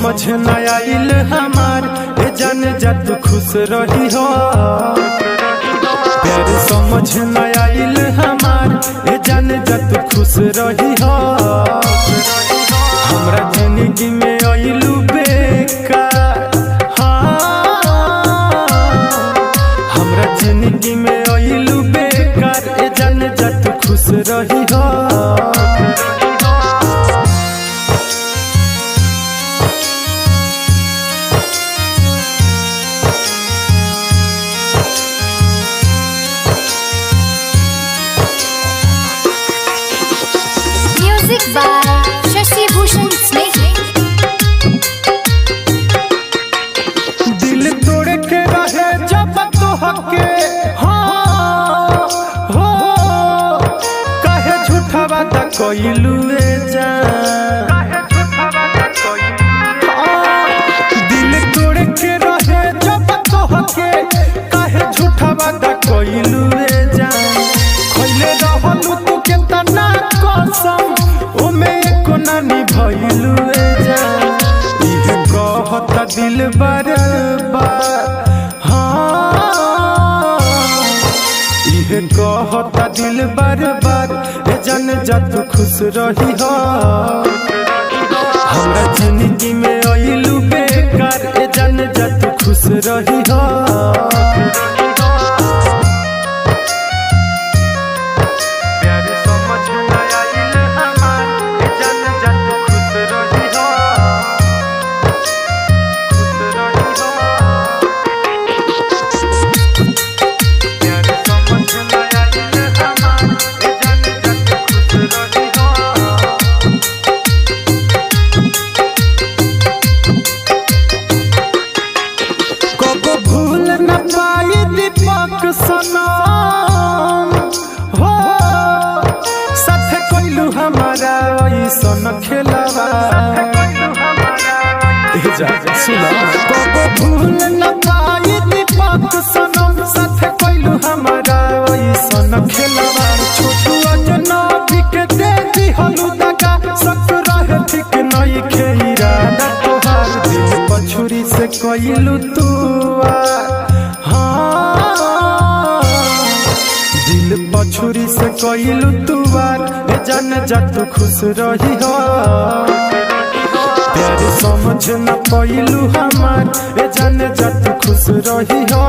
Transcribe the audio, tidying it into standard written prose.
समझ न आइल हमार ए जान जा तू खुश रही हो। प्यार समझ न आइल हमार ए जान जा तू खुश रही हो। हमरा जिंदगी में आइलू बेकार, हमरा जिंदगी में आइलू बेकार ए जान जा तू खुश रही हो। शशि भूषण दिल तोड़ के रहे जब तो हके हो कहे झूठा वादा कोइलू दिल तोड़ के रहे जब तो हके कहे झूठा वादा कोइलू खइले रहलू तू केतना कसम ओमे एको ना निभइलू इहे कहता दिल बर्बाद, इहे कहता दिल बर्बाद ए जान जा तू खुश रही हो। हमरा जिंदगी में आइलू बेकार ए जान जा तू खुश रही हो। सनम हो साथे कोइलू हमारा ऐसन खेलवा भूल न पाई दीपक सनम साथे कोइलू हमारा ऐसन खेलवा। छोटू अजनबी के दे दिहलू दगा सक रहे ठीक नहीं खेइरा तोहार दिल पछुरी से कोइलू तू पछुरी से कोइलू तू वार ए जान जा तू खुश रही हो। प्यार समझ न पाइलू हमार ए जान जा तू खुश रही हो।